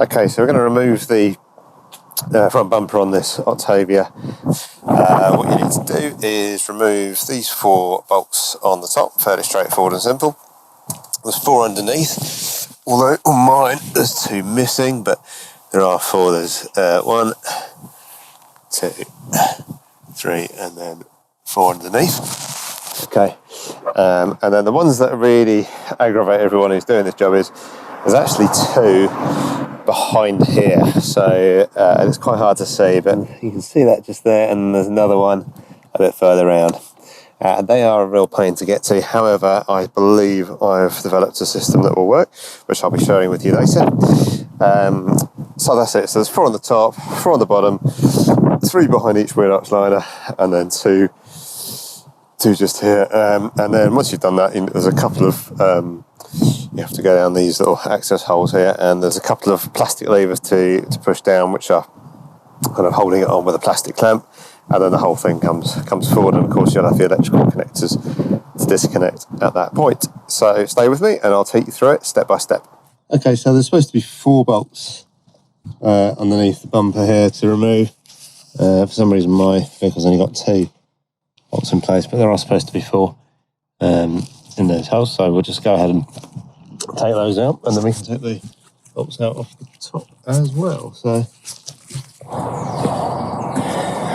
Okay, so we're going to remove the front bumper on this Octavia. What you need to do is remove these 4 bolts on the top, fairly straightforward and simple. There's 4 underneath, although on mine there's 2 missing, but there are 4. There's 1, 2, 3, and then 4 underneath. Okay, and then the ones that really aggravate everyone who's doing this job is there's actually 2 behind here, so and it's quite hard to see, but you can see that just there, and there's another one a bit further around. They are a real pain to get to. However, I believe I've developed a system that will work, which I'll be sharing with you later. So that's it. So there's 4 on the top, 4 on the bottom, 3 behind each Wheelarch liner, and then 2 just here. And then once you've done that, there's a couple of you have to go down these little access holes here, and there's a couple of plastic levers to push down, which are kind of holding it on with a plastic clamp, and then the whole thing comes forward, and of course you'll have the electrical connectors to disconnect at that point. So stay with me and I'll take you through it step by step. Okay, so there's supposed to be 4 bolts underneath the bumper here to remove. For some reason my vehicle's only got 2 bolts in place, but there are supposed to be 4 in those holes, so we'll just go ahead and take those out, and then we can take the bolts out off the top as well. So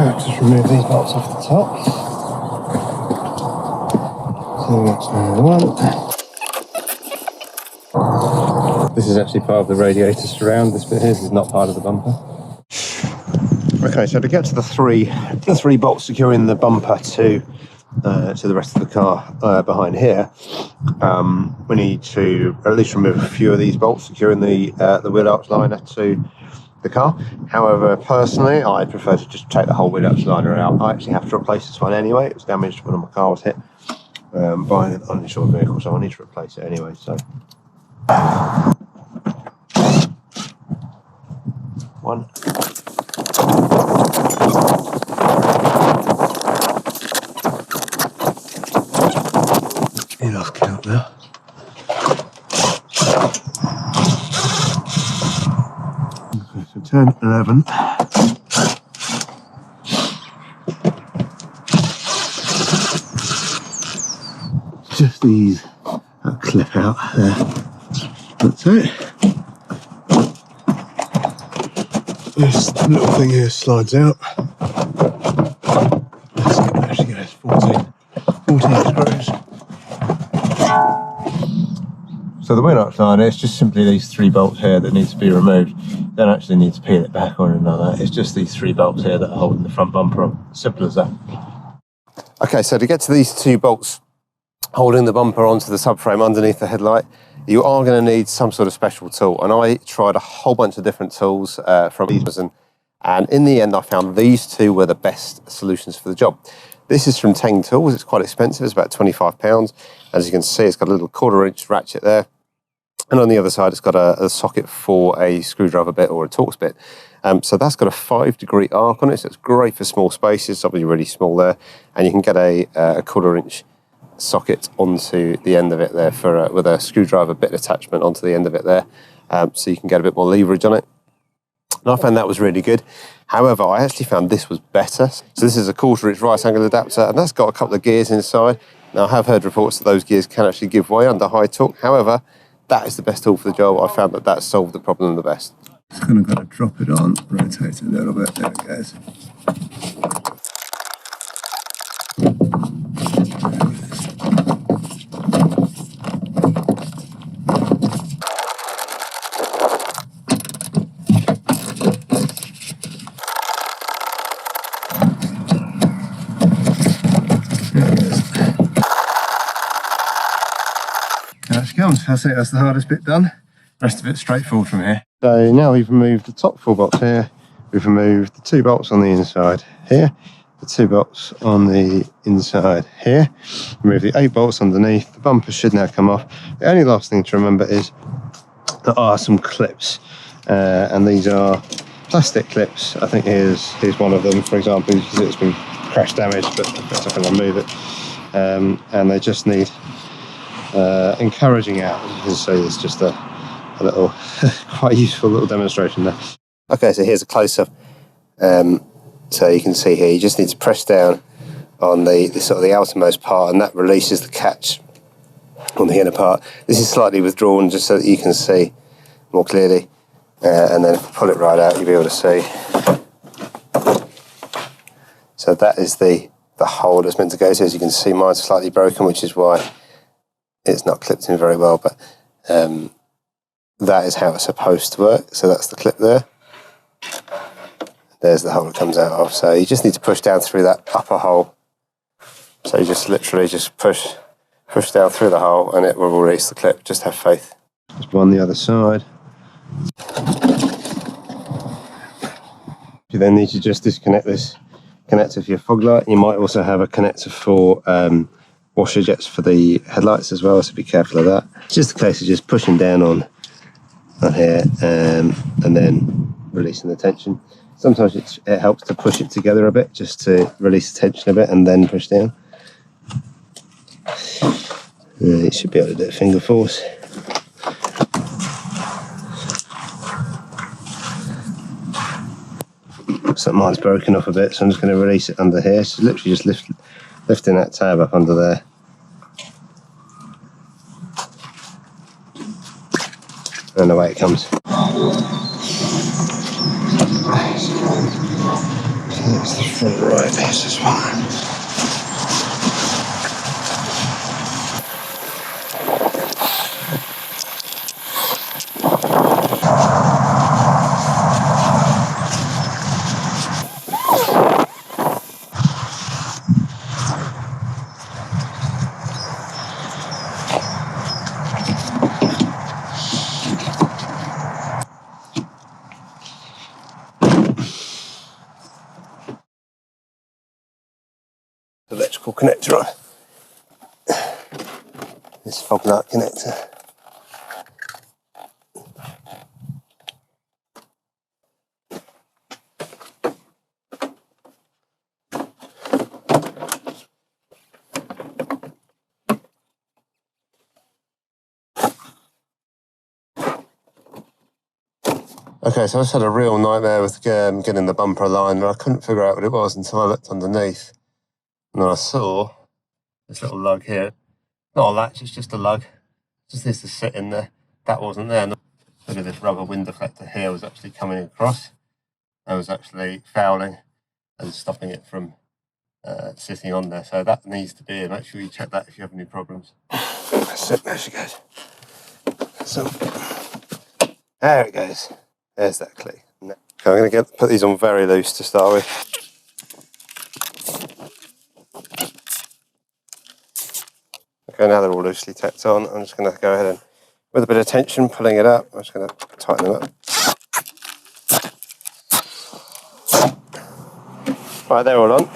I'll just remove these bolts off the top. So that's number 1. This is actually part of the radiator surround. This bit here is not part of the bumper. Okay, so to get to the three bolts securing the bumper to the rest of the car behind here, we need to at least remove a few of these bolts securing the Wheelarch liner to the car. However, personally, I prefer to just take the whole Wheelarch liner out. I actually have to replace this one anyway. It was damaged when my car was hit by an uninsured vehicle, so I need to replace it anyway. So 1. You lost count now. Okay, so 10, 11. Just ease that clip out there. That's it. This little thing here slides out. Actually, there's 14 screws. So the Wheelarch liner is just simply these 3 bolts here that need to be removed. You don't actually need to peel it back or anything like that. It's just these 3 bolts here that are holding the front bumper on. Simple as that. Okay, so to get to these 2 bolts holding the bumper onto the subframe underneath the headlight, you are going to need some sort of special tool. And I tried a whole bunch of different tools from Amazon, and in the end I found these 2 were the best solutions for the job. This is from Teng Tools. It's quite expensive. It's about £25. As you can see, it's got a little 1/4 inch ratchet there. And on the other side, it's got a socket for a screwdriver bit or a Torx bit. So that's got a 5-degree arc on it, so it's great for small spaces, obviously really small there. And you can get a 1/4 inch socket onto the end of it there for with a screwdriver bit attachment onto the end of it there, so you can get a bit more leverage on it. And I found that was really good. However, I actually found this was better. So this is a 1/4 inch right angle adapter, and that's got a couple of gears inside. Now I have heard reports that those gears can actually give way under high torque. However, that is the best tool for the job. I found that solved the problem the best. Just kind of got to drop it on, rotate it a little bit, there it goes. I think that's the hardest bit done. The rest of it's straightforward from here. So now we've removed the top 4 bolts here. We've removed the 2 bolts on the inside here, the 2 bolts on the inside here. Remove the 8 bolts underneath. The bumper should now come off. The only last thing to remember is there are some clips, and these are plastic clips. I think here's one of them, for example. You can see it's been crash damaged, but I can remove it. And they just need encouraging out. As you can see, there's just a a little, quite useful little demonstration there. Okay, so here's a close-up. So you can see here, you just need to press down on the sort of the outermost part, and that releases the catch on the inner part. This is slightly withdrawn just so that you can see more clearly, and then if you pull it right out, you'll be able to see. So that is the hole that's meant to go to. As you can see, mine's slightly broken, which is why it's not clipped in very well, but that is how it's supposed to work. So that's the clip there. There's the hole it comes out of. So you just need to push down through that upper hole. So you just literally just push down through the hole and it will release the clip. Just have faith. There's one on the other side. You then need to just disconnect this connector for your fog light. You might also have a connector for washer jets for the headlights as well, so be careful of that. It's just a case of just pushing down on here and then releasing the tension. Sometimes it helps to push it together a bit just to release the tension a bit and then push down. You should be able to do it finger force. So mine's broken off a bit, so I'm just going to release it under here. So literally just lifting that tab up under there. And away it comes. So that's the front right, there's this one. Electrical connector on. This fog light connector. Okay, so I just had a real nightmare with getting the bumper aligned, and I couldn't figure out what it was until I looked underneath. And then I saw this little lug here. Not a latch, it's just a lug. Just needs to sit in there. That wasn't there. And look at this rubber wind deflector here was actually coming across. I was actually fouling and stopping it from sitting on there. So that needs to be in. Make sure you check that if you have any problems. That's it, there she goes. So, there it goes. There's that click. Okay, I'm going to put these on very loose to start with. Okay, now they're all loosely tacked on. I'm just going to go ahead and, with a bit of tension, pulling it up, I'm just going to tighten them up. Right, they're all on.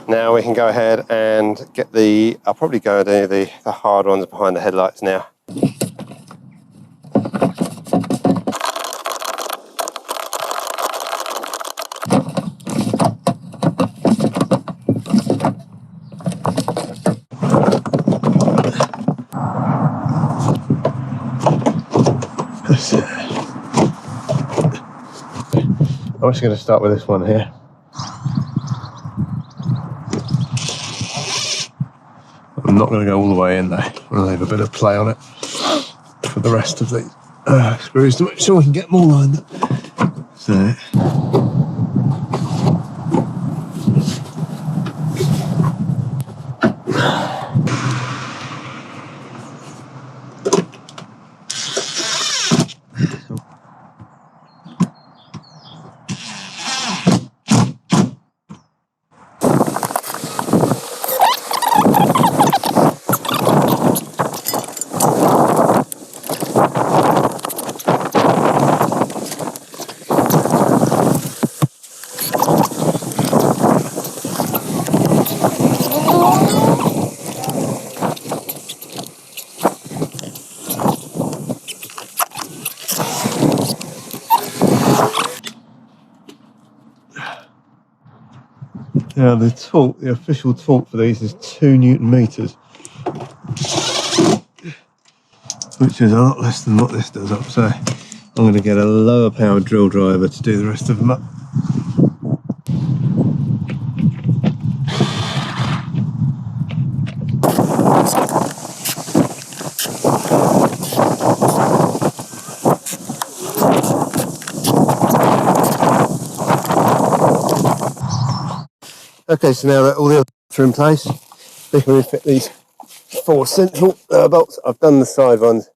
Now we can go ahead and get I'll probably go and do the hard ones behind the headlights now. I'm just going to start with this one here. I'm not going to go all the way in though. I'm going to leave a bit of play on it for the rest of the screws to make sure we can get more lined up. So. Now the torque, the official torque for these is 2 Newton meters. which is a lot less than what this does up, so I'm going to get a lower powered drill driver to do the rest of them up. Okay, so now that all the others are in place, we can refit these 4 central lower bolts. I've done the side ones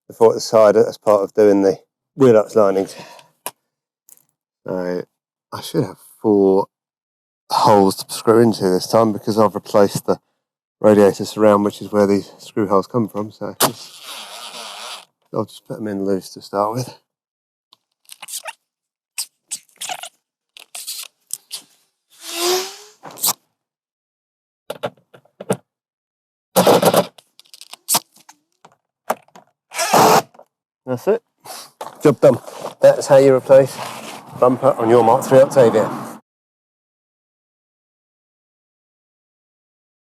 before at the side as part of doing the Wheelarch linings. So I should have 4 holes to screw into this time because I've replaced the radiator surround, which is where these screw holes come from. So I'll just put them in loose to start with. That's it. Job done. That's how you replace bumper on your Mark 3 Octavia.